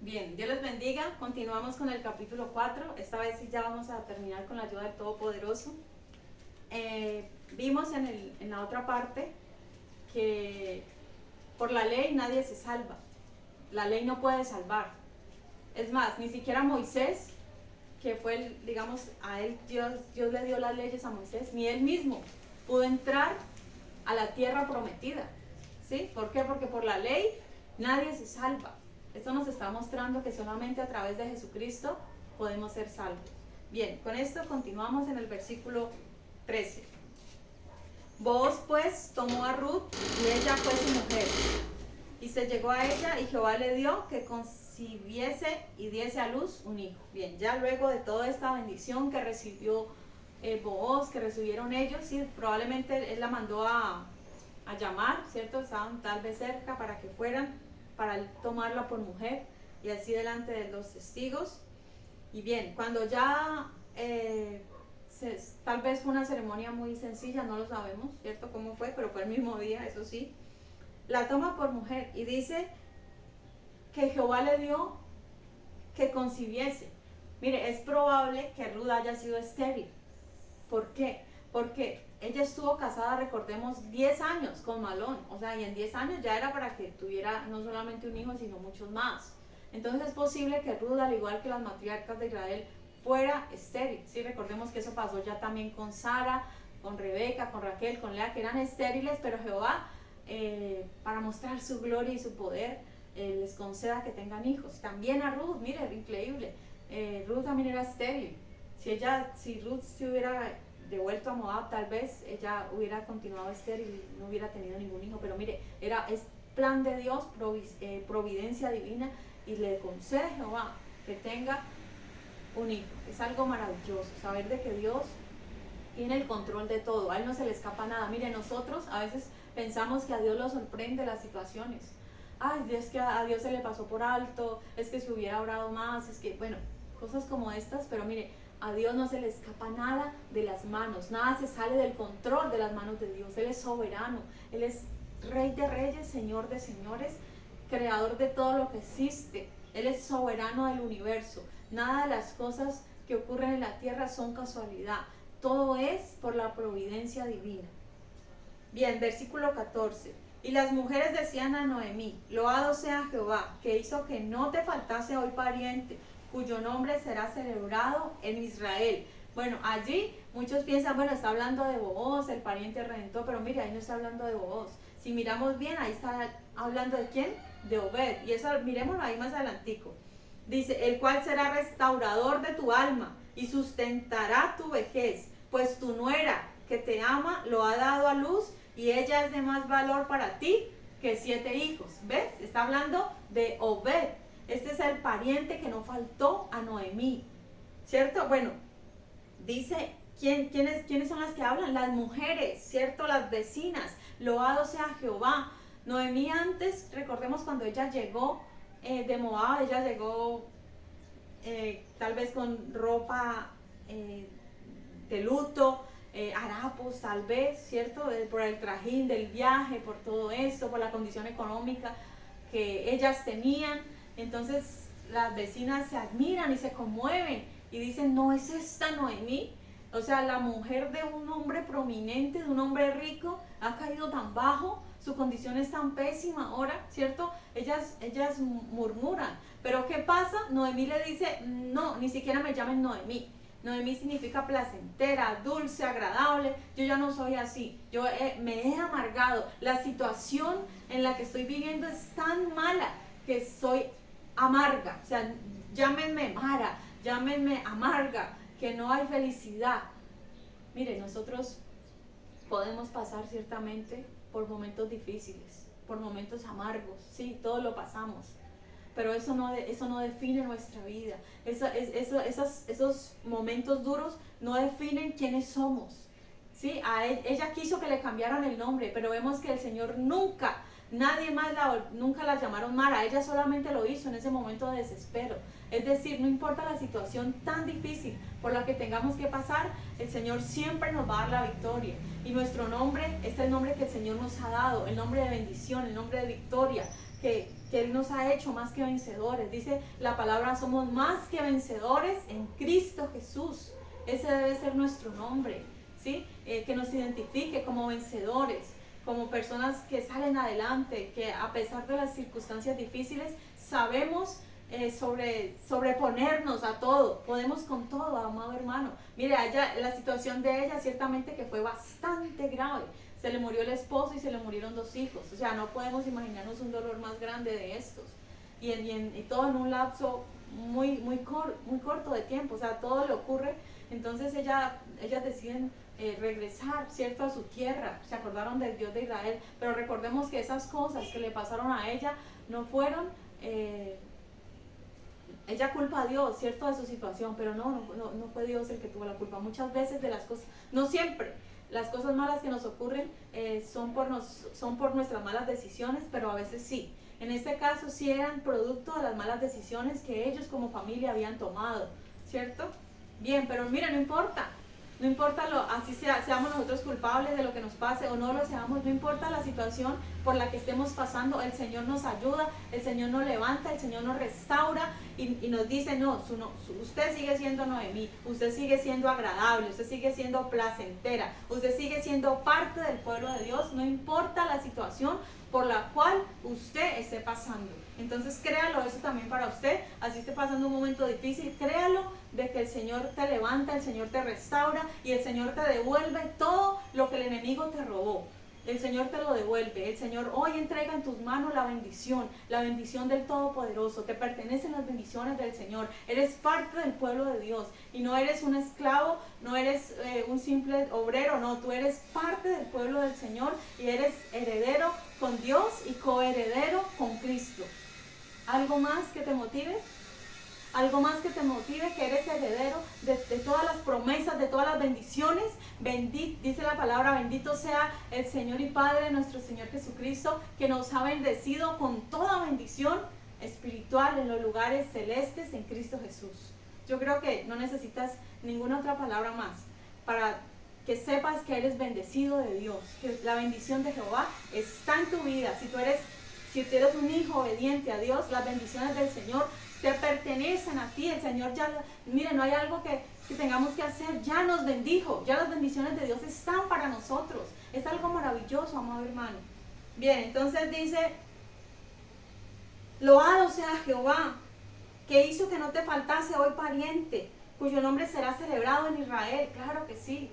Bien, Dios les bendiga. Continuamos con el capítulo 4. Esta vez sí ya vamos a terminar con la ayuda del Todopoderoso. Vimos en la otra parte que por la ley nadie se salva. La ley no puede salvar. Es más, ni siquiera Moisés, que fue, digamos, a él Dios le dio las leyes a Moisés, ni él mismo pudo entrar a la tierra prometida. ¿Sí? ¿Por qué? Porque por la ley nadie se salva. Esto nos está mostrando que solamente a través de Jesucristo podemos ser salvos. Bien, con esto continuamos en el versículo 13. Booz pues tomó a Ruth y ella fue su mujer. Y se llegó a ella y Jehová le dio que concibiese y diese a luz un hijo. Bien, ya luego de toda esta bendición que recibió Booz, que recibieron ellos, sí, probablemente él la mandó a llamar, ¿cierto? Estaban tal vez cerca para que fueran, para él tomarla por mujer y así delante de los testigos. Y bien, cuando ya tal vez fue una ceremonia muy sencilla, no lo sabemos, ¿cierto? Cómo fue, pero fue el mismo día, eso sí. La toma por mujer y dice que Jehová le dio que concibiese. Mire, es probable que Ruth haya sido estéril. ¿Por qué? Porque ella estuvo casada, recordemos, 10 años con Malón. O sea, y en 10 años ya era para que tuviera no solamente un hijo, sino muchos más. Entonces es posible que Ruth, al igual que las matriarcas de Israel, fuera estéril. Sí, recordemos que eso pasó ya también con Sara, con Rebeca, con Raquel, con Lea, que eran estériles, pero Jehová, para mostrar su gloria y su poder, les conceda que tengan hijos. También a Ruth, mire, increíble. Ruth también era estéril. Si Ruth se hubiera devuelto a Moab, tal vez ella hubiera continuado estéril y no hubiera tenido ningún hijo, pero mire, es plan de Dios, providencia divina, y le concede Jehová que tenga un hijo. Es algo maravilloso saber de que Dios tiene el control de todo, a él no se le escapa nada. Mire, nosotros a veces pensamos que a Dios lo sorprende las situaciones. Ay, es que a Dios se le pasó por alto, es que si hubiera orado más, es que, bueno, cosas como estas, pero mire, a Dios no se le escapa nada de las manos, nada se sale del control de las manos de Dios. Él es soberano, Él es Rey de reyes, Señor de señores, creador de todo lo que existe. Él es soberano del universo. Nada de las cosas que ocurren en la tierra son casualidad. Todo es por la providencia divina. Bien, versículo 14. Y las mujeres decían a Noemí: loado sea Jehová, que hizo que no te faltase hoy pariente, cuyo nombre será celebrado en Israel. Bueno, allí muchos piensan, bueno, está hablando de Booz, el pariente redentor, pero mire, ahí no está hablando de Booz. Si miramos bien, ahí está hablando de ¿quién? De Obed. Y eso miremoslo ahí más adelantico. Dice, el cual será restaurador de tu alma y sustentará tu vejez, pues tu nuera que te ama lo ha dado a luz y ella es de más valor para ti que 7 hijos. ¿Ves? Está hablando de Obed. Este es el pariente que no faltó a Noemí, ¿cierto? Bueno, dice, ¿quiénes son las que hablan? Las mujeres, ¿cierto? Las vecinas. Loado sea Jehová. Noemí antes, recordemos cuando ella llegó de Moab, ella llegó tal vez con ropa de luto, harapos tal vez, ¿cierto? Por el trajín del viaje, por todo esto, por la condición económica que ellas tenían. Entonces las vecinas se admiran y se conmueven y dicen, ¿no es esta Noemí? O sea, la mujer de un hombre prominente, de un hombre rico, ha caído tan bajo, su condición es tan pésima ahora, ¿cierto? Ellas murmuran. Pero ¿qué pasa? Noemí le dice, no, ni siquiera me llamen Noemí. Noemí significa placentera, dulce, agradable. Yo ya no soy así. Yo me he amargado. La situación en la que estoy viviendo es tan mala que soy amarga. O sea, llámenme Mara, llámenme amarga, que no hay felicidad. Mire, nosotros podemos pasar ciertamente por momentos difíciles, por momentos amargos, sí, todos lo pasamos, pero eso no define nuestra vida. Esos momentos duros no definen quiénes somos, ¿sí? Ella quiso que le cambiaran el nombre, pero vemos que el Señor nunca la llamaron Mara, ella solamente lo hizo en ese momento de desespero. Es decir, no importa la situación tan difícil por la que tengamos que pasar, el Señor siempre nos va a dar la victoria. Y nuestro nombre es el nombre que el Señor nos ha dado, el nombre de bendición, el nombre de victoria. que Él nos ha hecho más que vencedores. Dice la palabra, somos más que vencedores en Cristo Jesús. Ese debe ser nuestro nombre, ¿sí? Que nos identifique como vencedores, como personas que salen adelante, que a pesar de las circunstancias difíciles sabemos sobreponernos a todo, podemos con todo, amado hermano. Mire, la situación de ella ciertamente que fue bastante grave. Se le murió el esposo y se le murieron 2 hijos. O sea, no podemos imaginarnos un dolor más grande de estos. Y todo en un lapso muy corto de tiempo. O sea, todo le ocurre. Entonces ellas deciden regresar, ¿cierto?, a su tierra. Se acordaron del Dios de Israel. Pero recordemos que esas cosas que le pasaron a ella no fueron... ella culpa a Dios, ¿cierto?, de su situación. Pero no fue Dios el que tuvo la culpa. Muchas veces de las cosas, no siempre. Las cosas malas que nos ocurren son por nuestras malas decisiones, pero a veces sí. En este caso sí eran producto de las malas decisiones que ellos como familia habían tomado, ¿cierto? Bien, pero mira, no importa así seamos nosotros culpables de lo que nos pase o no lo seamos, no importa la situación por la que estemos pasando, el Señor nos ayuda, el Señor nos levanta, el Señor nos restaura y nos dice, no, usted sigue siendo Noemí, usted sigue siendo agradable, usted sigue siendo placentera, usted sigue siendo parte del pueblo de Dios, no importa la situación por la cual usted esté pasando. Entonces créalo eso también para usted, así esté pasando un momento difícil, créalo de que el Señor te levanta, el Señor te restaura y el Señor te devuelve todo lo que el enemigo te robó. El Señor te lo devuelve. El Señor hoy entrega en tus manos la bendición del Todopoderoso. Te pertenecen las bendiciones del Señor. Eres parte del pueblo de Dios y no eres un esclavo, no eres un simple obrero, no, tú eres parte del pueblo del Señor y eres heredero con Dios y coheredero con Cristo. ¿Algo más que te motive? Algo más que te motive, que eres heredero de todas las promesas, de todas las bendiciones. Dice la palabra, bendito sea el Señor y Padre de nuestro Señor Jesucristo, que nos ha bendecido con toda bendición espiritual en los lugares celestes en Cristo Jesús. Yo creo que no necesitas ninguna otra palabra más para que sepas que eres bendecido de Dios, que la bendición de Jehová está en tu vida. Si tú eres un hijo obediente a Dios, las bendiciones del Señor te pertenecen a ti. El Señor mire, no hay algo que tengamos que hacer, ya nos bendijo, ya las bendiciones de Dios están para nosotros. Es algo maravilloso, amado hermano. Bien, entonces dice, loado sea Jehová, que hizo que no te faltase hoy pariente, cuyo nombre será celebrado en Israel. Claro que sí.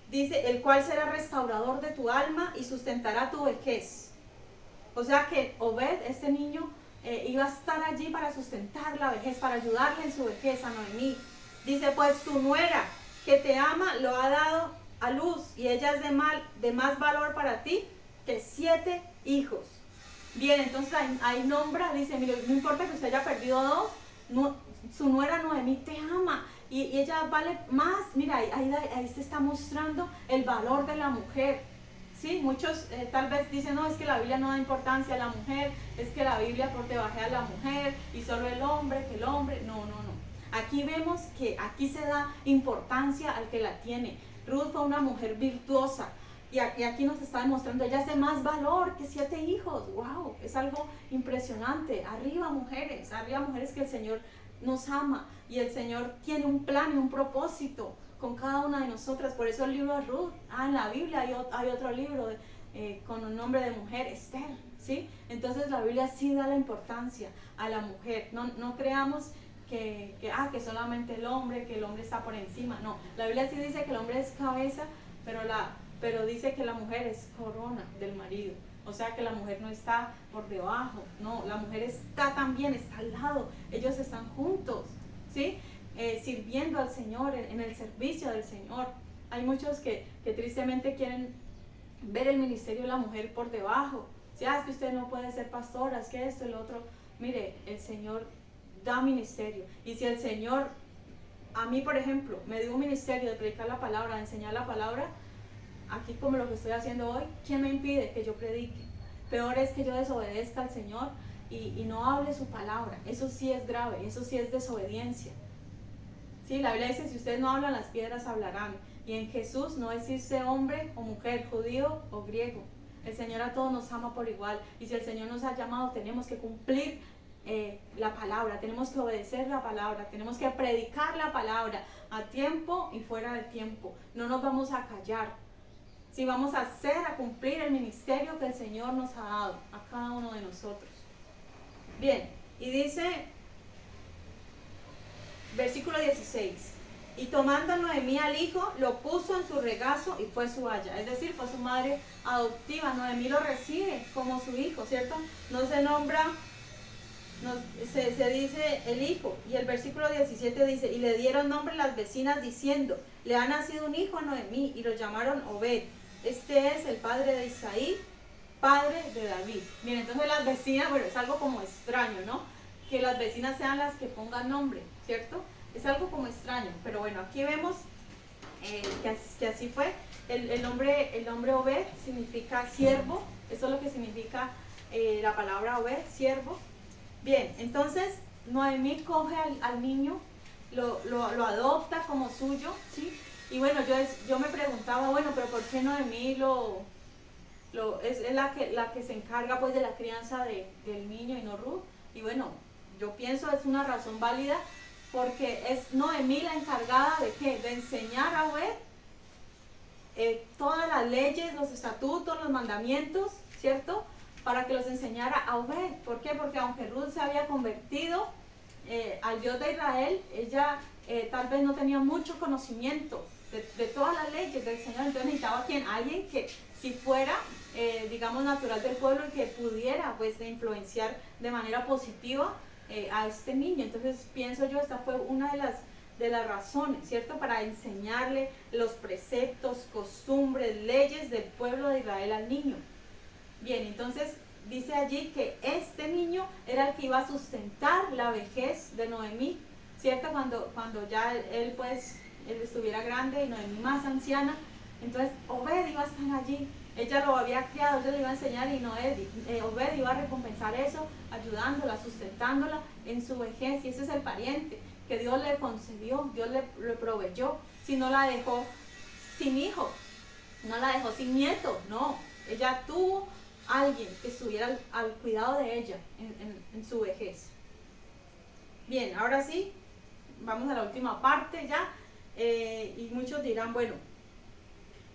Dice, el cual será restaurador de tu alma y sustentará tu vejez. O sea que Obed, este niño, iba a estar allí para sustentar la vejez, para ayudarle en su vejez a Noemí. Dice, pues tu nuera que te ama lo ha dado a luz y ella es de más valor para ti que 7 hijos. Bien, entonces ahí nombra, dice, mire, no importa que usted haya perdido 2, su nuera Noemí te ama y ella vale más. Mira, ahí se está mostrando el valor de la mujer. Sí, muchos tal vez dicen, no, es que la Biblia no da importancia a la mujer, es que la Biblia protegea a la mujer y solo el hombre, que el hombre. No. Aquí vemos que aquí se da importancia al que la tiene. Ruth fue una mujer virtuosa y aquí nos está demostrando, ella es de más valor que 7 hijos. ¡Wow! Es algo impresionante. Arriba mujeres que el Señor nos ama y el Señor tiene un plan y un propósito con cada una de nosotras. Por eso el libro de Ruth, en la Biblia hay otro libro con un nombre de mujer, Esther, ¿sí? Entonces la Biblia sí da la importancia a la mujer. No creamos que solamente el hombre, que el hombre está por encima. No, la Biblia sí dice que el hombre es cabeza, pero dice que la mujer es corona del marido. O sea que la mujer no está por debajo, no, la mujer está también, está al lado, ellos están juntos, ¿sí? Sirviendo al Señor, en el servicio del Señor. Hay muchos que tristemente quieren ver el ministerio de la mujer por debajo. Si es que usted no puede ser pastora, es que esto y lo otro. Mire, el Señor da ministerio. Y si el Señor, a mí por ejemplo, me dio un ministerio de predicar la palabra, de enseñar la palabra, aquí como lo que estoy haciendo hoy, ¿quién me impide que yo predique? Peor es que yo desobedezca al Señor y no hable su palabra. Eso sí es grave, eso sí es desobediencia. Sí, la Biblia dice, si ustedes no hablan, las piedras hablarán. Y en Jesús no existe hombre o mujer, judío o griego. El Señor a todos nos ama por igual. Y si el Señor nos ha llamado, tenemos que cumplir la palabra, tenemos que obedecer la palabra, tenemos que predicar la palabra a tiempo y fuera de tiempo. No nos vamos a callar. Si vamos a cumplir el ministerio que el Señor nos ha dado a cada uno de nosotros. Bien, y dice, versículo 16, y tomando Noemí al hijo, lo puso en su regazo y fue su haya. Es decir, fue su madre adoptiva. Noemí lo recibe como su hijo, ¿cierto? No se nombra, se dice el hijo. Y el versículo 17 dice, y le dieron nombre las vecinas diciendo, le ha nacido un hijo a Noemí, y lo llamaron Obed. Este es el padre de Isaí, padre de David. Bien, entonces las vecinas, bueno, es algo como extraño, ¿no? Que las vecinas sean las que pongan nombre, ¿cierto? Es algo como extraño, pero bueno, aquí vemos que así fue. El nombre Obed significa siervo, eso es lo que significa la palabra Obed, siervo. Bien, entonces Noemí coge al niño, lo adopta como suyo, ¿sí? Y bueno, yo me preguntaba, bueno, pero ¿por qué Noemí es la que se encarga pues de la crianza del niño y no Ruth? Y bueno, yo pienso es una razón válida porque es Noemí la encargada de ¿qué? De enseñar a Obed todas las leyes, los estatutos, los mandamientos, ¿cierto? Para que los enseñara a Obed. ¿Por qué? Porque aunque Ruth se había convertido al Dios de Israel, ella tal vez no tenía mucho conocimiento de todas las leyes del Señor. Entonces necesitaba alguien que si fuera, digamos, natural del pueblo y que pudiera pues influenciar de manera positiva a este niño. Entonces pienso yo, esta fue una de las razones, ¿cierto? Para enseñarle los preceptos, costumbres, leyes del pueblo de Israel al niño. Bien, entonces dice allí que este niño era el que iba a sustentar la vejez de Noemí, ¿cierto? Cuando ya él estuviera grande y Noemí más anciana, entonces Obed iba a estar allí. Ella lo había criado, ella le iba a enseñar y Obed iba a recompensar eso, ayudándola, sustentándola en su vejez. Y ese es el pariente que Dios le concedió, Dios le proveyó. Si no la dejó sin hijo, no la dejó sin nieto, no. Ella tuvo alguien que estuviera al cuidado de ella en su vejez. Bien, ahora sí, vamos a la última parte ya. Y muchos dirán, bueno,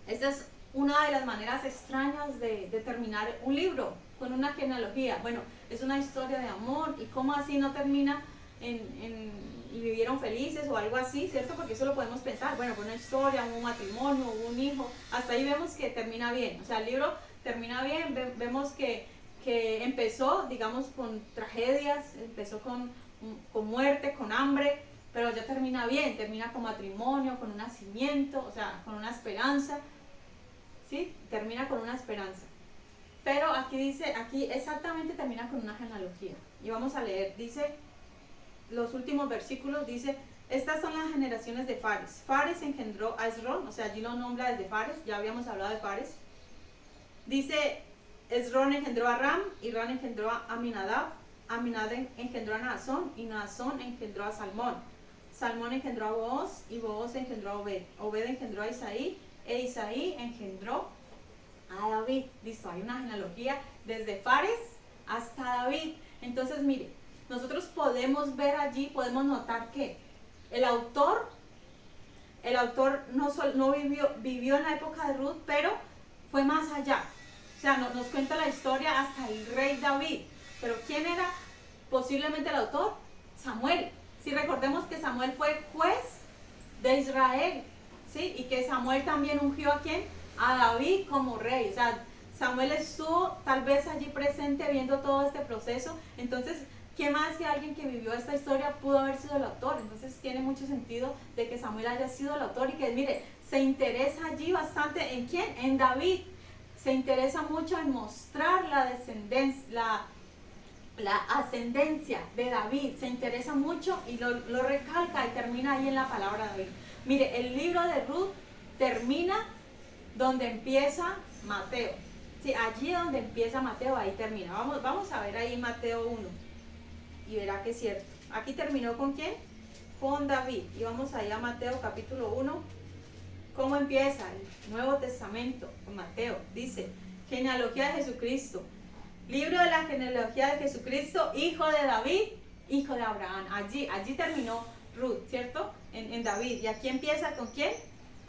esta es una de las maneras extrañas de terminar un libro, con una genealogía. Bueno, es una historia de amor, y cómo así no termina y vivieron felices o algo así, ¿cierto? Porque eso lo podemos pensar, bueno, fue una historia, un matrimonio, un hijo, hasta ahí vemos que termina bien. O sea, el libro termina bien, vemos que empezó, digamos, con tragedias, empezó con muerte, con hambre, pero ya termina bien, termina con matrimonio, con un nacimiento, o sea, con una esperanza, ¿sí? Termina con una esperanza. Pero aquí exactamente termina con una genealogía. Y vamos a leer, dice, los últimos versículos, dice, estas son las generaciones de Fares. Fares engendró a Esrón, o sea, allí lo nombra desde Fares, ya habíamos hablado de Fares. Dice, Esrón engendró a Ram, y Ram engendró a Aminadab, Aminadab engendró a Naasón, y Naasón engendró a Salmón. Salmón engendró a Booz, y Booz engendró a Obed. Obed engendró a Isaí, e Isaí engendró a David. Listo, hay una genealogía desde Fares hasta David. Entonces, mire, nosotros podemos ver allí, podemos notar que el autor no vivió en la época de Ruth, pero fue más allá. O sea, nos cuenta la historia hasta el rey David. Pero ¿quién era posiblemente el autor? Samuel. Si recordemos que Samuel fue juez de Israel, ¿sí? Y que Samuel también ungió ¿a quién? A David como rey. O sea, Samuel estuvo tal vez allí presente viendo todo este proceso. Entonces, ¿qué más que alguien que vivió esta historia pudo haber sido el autor? Entonces tiene mucho sentido de que Samuel haya sido el autor y que, mire, se interesa allí bastante ¿en quién? En David. Se interesa mucho en mostrar la descendencia, la ascendencia de David. Se interesa mucho y lo recalca y termina ahí en la palabra David. Mire, el libro de Ruth termina donde empieza Mateo. Sí, allí donde empieza Mateo, ahí termina. Vamos a ver ahí Mateo 1 y verá que es cierto. Aquí terminó ¿con quién? Con David. Y vamos ahí a Mateo capítulo 1. ¿Cómo empieza el Nuevo Testamento con Mateo? Dice, Genealogía de Jesucristo. Libro de la genealogía de Jesucristo, hijo de David, hijo de Abraham. Allí terminó Ruth, ¿cierto? En David. ¿Y aquí empieza con quién?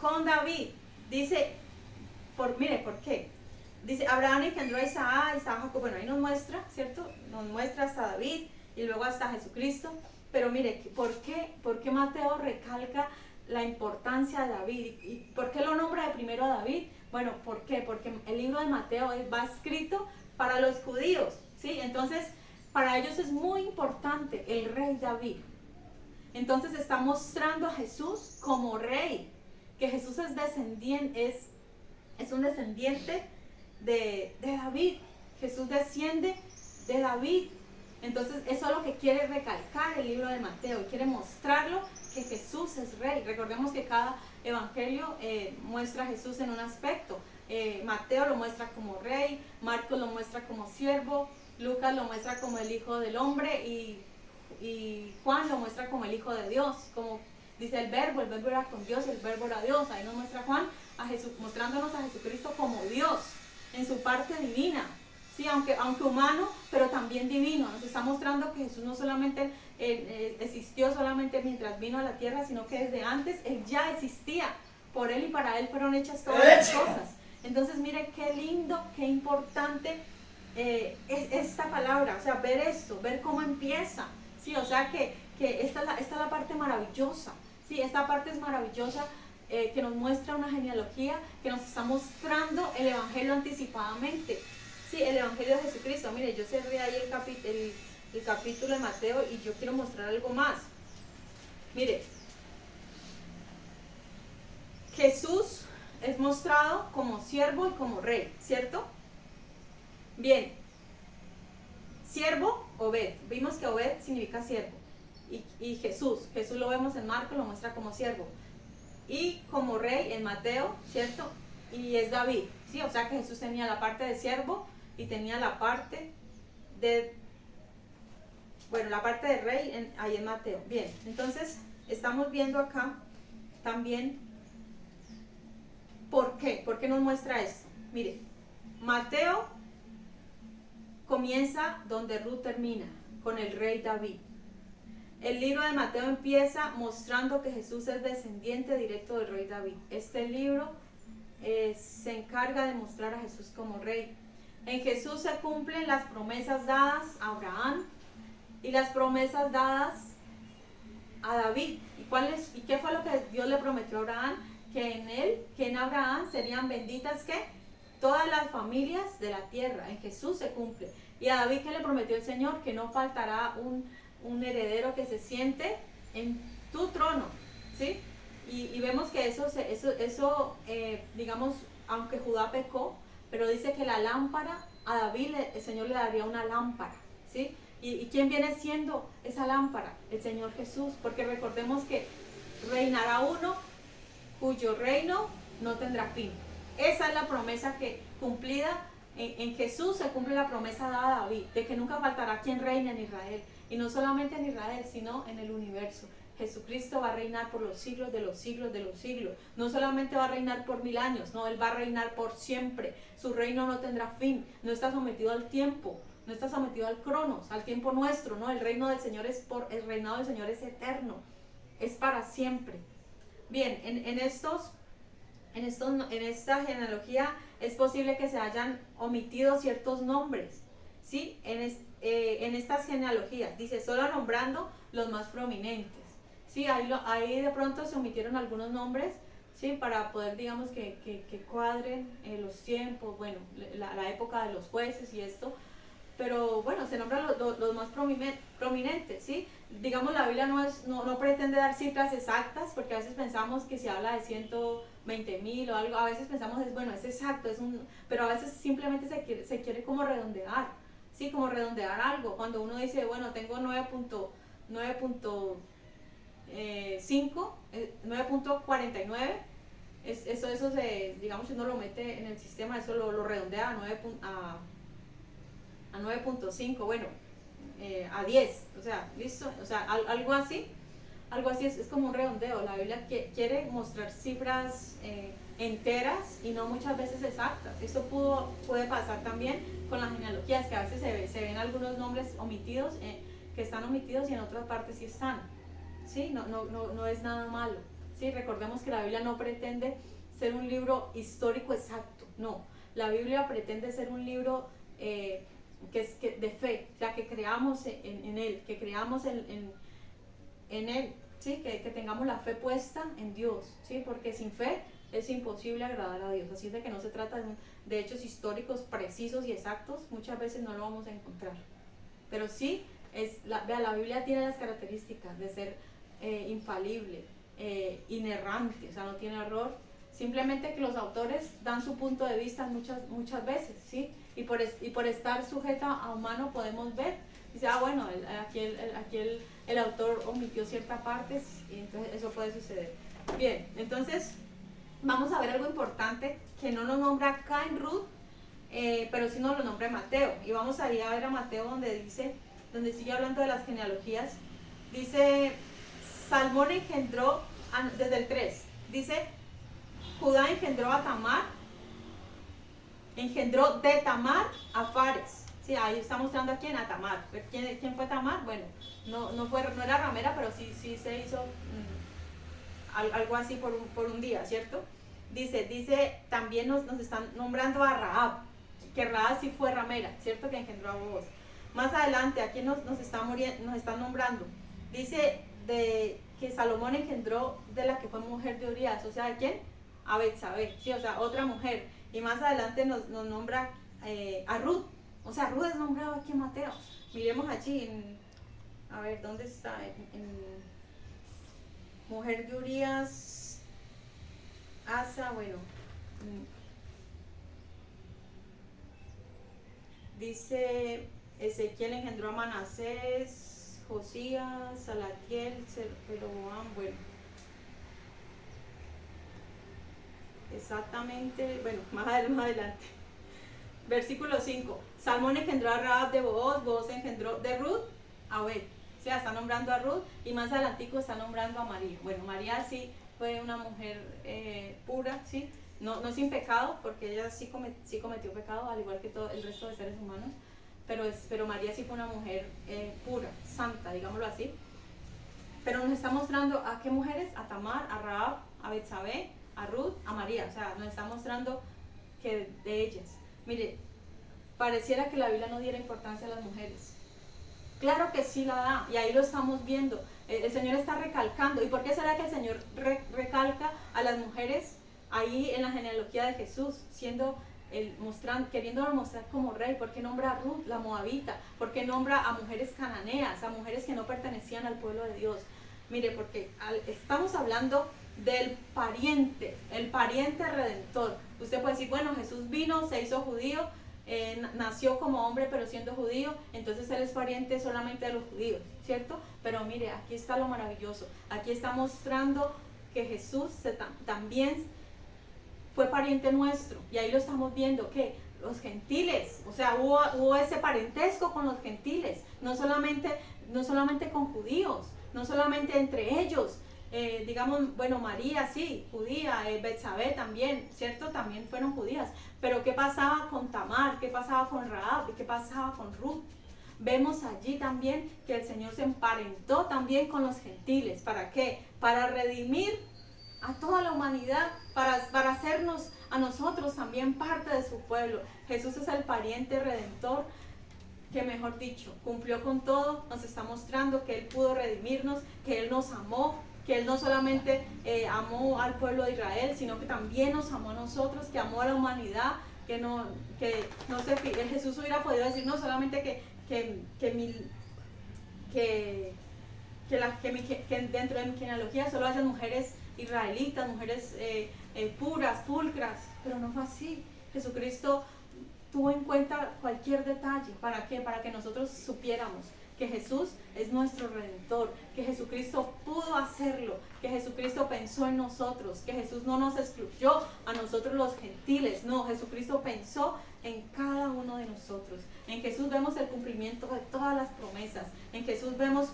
Con David. Dice, mire, ¿por qué? Dice, Abraham engendró a Isaac, Jacob. Bueno, ahí nos muestra, ¿cierto? Nos muestra hasta David y luego hasta Jesucristo. Pero mire, ¿por qué Mateo recalca la importancia de David? ¿Y por qué lo nombra de primero a David? Bueno, ¿por qué? Porque el libro de Mateo va escrito para los judíos, ¿sí? Entonces, para ellos es muy importante el rey David. Entonces está mostrando a Jesús como rey, que Jesús es un descendiente de David. Jesús desciende de David. Entonces eso es lo que quiere recalcar el libro de Mateo, y quiere mostrarlo que Jesús es rey. Recordemos que cada evangelio muestra a Jesús en un aspecto. Mateo lo muestra como rey, Marcos lo muestra como siervo, Lucas lo muestra como el hijo del hombre y Juan lo muestra como el hijo de Dios, como dice el verbo era con Dios, el verbo era Dios. Ahí nos muestra Juan a Jesús, mostrándonos a Jesucristo como Dios en su parte divina, sí, aunque humano, pero también divino. Nos está mostrando que Jesús no solamente existió solamente mientras vino a la tierra, sino que desde antes Él ya existía. Por Él y para Él fueron hechas todas las cosas. Entonces mire qué lindo, qué importante es esta palabra, o sea, ver esto, ver cómo empieza, ¿sí? O sea que esta es la parte maravillosa, ¿sí? Esta parte es maravillosa, que nos muestra una genealogía, que nos está mostrando el Evangelio anticipadamente, ¿sí? El Evangelio de Jesucristo. Mire, yo cerré ahí el capítulo de Mateo y yo quiero mostrar algo más. Mire, Jesús es mostrado como siervo y como rey, ¿cierto? Bien, siervo, Obed. Vimos que Obed significa siervo. Y Jesús lo vemos en Marcos, lo muestra como siervo. Y como rey en Mateo, ¿cierto? Y es David, ¿sí? O sea que Jesús tenía la parte de siervo y tenía la parte de, la parte de rey ahí en Mateo. Bien, entonces estamos viendo acá también ¿por qué? ¿Por qué nos muestra esto? Mire, Mateo comienza donde Ruth termina, con el rey David. El libro de Mateo empieza mostrando que Jesús es descendiente directo del rey David. Este libro se encarga de mostrar a Jesús como rey. En Jesús se cumplen las promesas dadas a Abraham y las promesas dadas a David. ¿Y qué fue lo que Dios le prometió a Abraham? Que en Abraham serían benditas, ¿qué? Todas las familias de la tierra. En Jesús se cumple. Y a David, ¿qué le prometió el Señor? Que no faltará un heredero que se siente en tu trono, ¿sí? Y vemos que eso digamos, aunque Judá pecó, pero dice que la lámpara, a David el Señor le daría una lámpara, ¿sí? ¿Y quién viene siendo esa lámpara? El Señor Jesús, porque recordemos que reinará uno cuyo reino no tendrá fin. Esa es la promesa que cumplida en Jesús. Se cumple la promesa dada a David, de que nunca faltará quien reine en Israel, y no solamente en Israel, sino en el universo. Jesucristo va a reinar por los siglos de los siglos de los siglos. No solamente va a reinar por 1000 años, no, Él va a reinar por siempre. Su reino no tendrá fin, no está sometido al tiempo, no está sometido al cronos, al tiempo nuestro, no. El reino del Señor el reinado del Señor es eterno, es para siempre. Bien, en esta genealogía es posible que se hayan omitido ciertos nombres, ¿sí? En estas genealogías, dice, solo nombrando los más prominentes, ¿sí? Ahí de pronto se omitieron algunos nombres, ¿sí? Para poder, digamos, que cuadren los tiempos, bueno, la época de los jueces y esto. Pero bueno, se nombran los más prominentes, ¿sí? Digamos, la Biblia no pretende dar cifras exactas, porque a veces pensamos que se habla de 120,000 o algo, a veces pensamos, es exacto, pero a veces simplemente se quiere como redondear, ¿sí? Como redondear algo. Cuando uno dice, bueno, tengo 9.5, 9.49, eso digamos, si uno lo mete en el sistema, eso lo redondea a 9.5, bueno, a 10, o sea, listo, o sea, algo así. algo así, es como un redondeo. La Biblia quiere mostrar cifras enteras y no muchas veces exactas. Esto puede pasar también con las genealogías, que a veces se ven algunos nombres omitidos, que están omitidos y en otras partes sí están. ¿Sí? No es nada malo. ¿Sí? Recordemos que la Biblia no pretende ser un libro histórico exacto, no. La Biblia pretende ser un libro de fe, o sea, que creamos en Él, que creamos en Él, ¿sí? Que tengamos la fe puesta en Dios, ¿sí? Porque sin fe es imposible agradar a Dios. Así es de que no se trata de hechos históricos precisos y exactos, muchas veces no lo vamos a encontrar. Pero sí, la Biblia tiene las características de ser infalible, inerrante, o sea, no tiene error. Simplemente que los autores dan su punto de vista muchas veces, ¿sí? Y por estar sujeta a humano podemos ver, dice, bueno, aquí el autor omitió ciertas partes, y entonces eso puede suceder. Bien, entonces vamos a ver algo importante que no nos nombra acá en Ruth, pero sí nos lo nombra en Mateo. Y vamos a ir a ver a Mateo donde sigue hablando de las genealogías. Dice, Salmón engendró, desde el 3, dice, Judá engendró a Tamar, engendró de Tamar a Fares. Sí, ahí está mostrando a quién, a Tamar. ¿Quién fue Tamar? Bueno, no era ramera, pero sí se hizo algo así por un día, ¿cierto? Dice también nos están nombrando a Rahab, que Rahab sí fue ramera, ¿cierto? Que engendró a Booz. Más adelante, aquí nos están nombrando. Dice que Salomón engendró de la que fue mujer de Urías, o sea, ¿de quién? A Betsabé, sí, o sea, otra mujer. Y más adelante nos nombra a Ruth, o sea, Ruth es nombrado aquí en Mateo. Miremos allí, a ver, ¿dónde está? En mujer de Urías, Asa, bueno. Dice, Ezequiel engendró a Manasés, Josías, Salatiel, Jeroboam, bueno. Exactamente, bueno, más adelante. Versículo 5. Salmón engendró a Rahab de Booz, Booz engendró de Ruth a Obed. O sea, está nombrando a Ruth y más adelantico está nombrando a María. Bueno, María sí fue una mujer pura, ¿sí? No sin pecado, porque ella sí cometió pecado, al igual que todo el resto de seres humanos. Pero María sí fue una mujer pura, santa, digámoslo así. Pero nos está mostrando a qué mujeres, a Tamar, a Rahab, a Betsabé, a Ruth, a María. O sea, nos está mostrando que de ellas. Mire, pareciera que la Biblia no diera importancia a las mujeres. Claro que sí la da, y ahí lo estamos viendo. El Señor está recalcando. ¿Y por qué será que el Señor recalca a las mujeres ahí en la genealogía de Jesús, queriéndolo mostrar como rey? ¿Por qué nombra a Ruth, la moabita? ¿Por qué nombra a mujeres cananeas, a mujeres que no pertenecían al pueblo de Dios? Mire, porque estamos hablando del pariente, el pariente redentor. Usted puede decir, bueno, Jesús vino, se hizo judío, nació como hombre pero siendo judío, entonces él es pariente solamente de los judíos, ¿cierto? Pero mire, aquí está lo maravilloso. Aquí está mostrando que Jesús también fue pariente nuestro, y ahí lo estamos viendo, que los gentiles, o sea, hubo ese parentesco con los gentiles, no solamente con judíos, no solamente entre ellos. Digamos, bueno, María sí, judía, Betsabé también, ¿cierto? También fueron judías. Pero ¿qué pasaba con Tamar? ¿Qué pasaba con Rahab? ¿Qué pasaba con Ruth? Vemos allí también que el Señor se emparentó también con los gentiles. ¿Para qué? Para redimir a toda la humanidad, para hacernos a nosotros también parte de su pueblo. Jesús es el pariente redentor que, mejor dicho, cumplió con todo. Nos está mostrando que Él pudo redimirnos, que Él nos amó, que Él no solamente amó al pueblo de Israel, sino que también nos amó a nosotros, que amó a la humanidad, que no sé, Jesús hubiera podido decir no solamente que dentro de mi genealogía solo hayan mujeres israelitas, mujeres puras, pulcras, pero no fue así. Jesucristo tuvo en cuenta cualquier detalle. ¿Para qué? Para que nosotros supiéramos que Jesús es nuestro Redentor, que Jesucristo pudo hacerlo, que Jesucristo pensó en nosotros, que Jesús no nos excluyó a nosotros los gentiles, no, Jesucristo pensó en cada uno de nosotros. En Jesús vemos el cumplimiento de todas las promesas. En Jesús vemos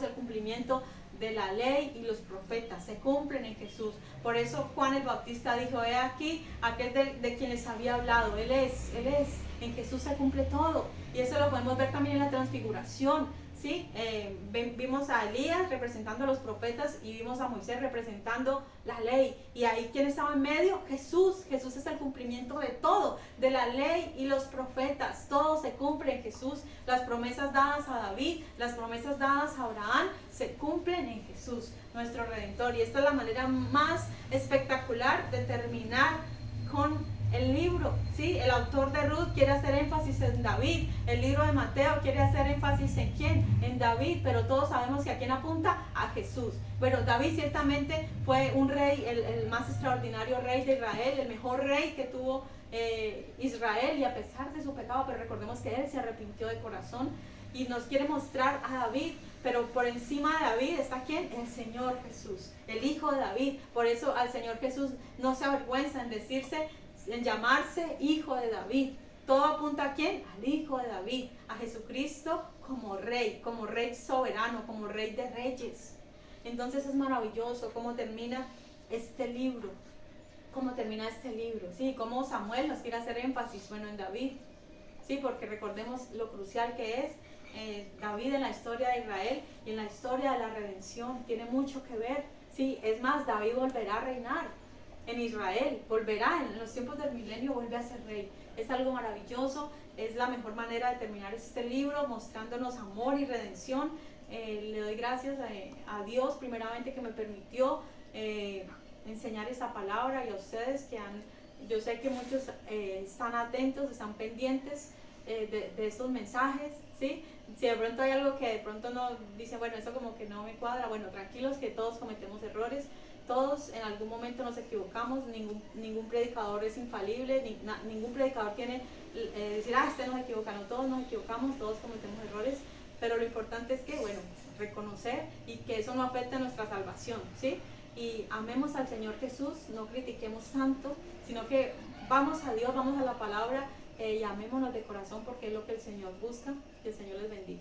el cumplimiento de la ley y los profetas. Se cumplen en Jesús. Por eso Juan el Bautista dijo, he aquí aquel de quien les había hablado. Él es. En Jesús se cumple todo. Y eso lo podemos ver también en la transfiguración. ¿Sí? Vimos a Elías representando a los profetas y vimos a Moisés representando la ley. Y ahí, ¿quién estaba en medio? Jesús. Jesús es el cumplimiento de todo, de la ley y los profetas. Todo se cumple en Jesús. Las promesas dadas a David, las promesas dadas a Abraham, se cumplen en Jesús, nuestro Redentor. Y esta es la manera más espectacular de terminar con el libro, ¿sí? El autor de Ruth quiere hacer énfasis en David. El libro de Mateo quiere hacer énfasis ¿en quién? En David, pero todos sabemos que a quién apunta, a Jesús. Bueno, David ciertamente fue un rey, el más extraordinario rey de Israel, el mejor rey que tuvo Israel, y a pesar de su pecado, pero recordemos que él se arrepintió de corazón y nos quiere mostrar a David. Pero por encima de David está ¿quién? El Señor Jesús, el Hijo de David. Por eso al Señor Jesús no se avergüenza en llamarse Hijo de David. Todo apunta ¿a quién? Al Hijo de David, a Jesucristo como Rey soberano, como Rey de reyes. Entonces es maravilloso cómo termina este libro. ¿Sí? Cómo Samuel nos quiere hacer énfasis, bueno, en David. Sí, porque recordemos lo crucial que es David en la historia de Israel y en la historia de la redención. Tiene mucho que ver. Sí, es más, David volverá a reinar en Israel, volverá en los tiempos del milenio, vuelve a ser rey. Es algo maravilloso, es la mejor manera de terminar este libro, mostrándonos amor y redención. Le doy gracias a Dios primeramente que me permitió enseñar esta palabra, y a ustedes yo sé que muchos están atentos, están pendientes de estos mensajes, ¿sí? Si de pronto hay algo que de pronto no dicen, bueno, eso como que no me cuadra, bueno, tranquilos, que todos cometemos errores. Todos en algún momento nos equivocamos, ningún predicador es infalible, ningún predicador tiene decir, este no se equivoca, no, todos nos equivocamos, todos cometemos errores, pero lo importante es que, bueno, reconocer y que eso no afecte a nuestra salvación, ¿sí? Y amemos al Señor Jesús, no critiquemos tanto, sino que vamos a Dios, vamos a la palabra y amémonos de corazón, porque es lo que el Señor busca. Que el Señor les bendiga.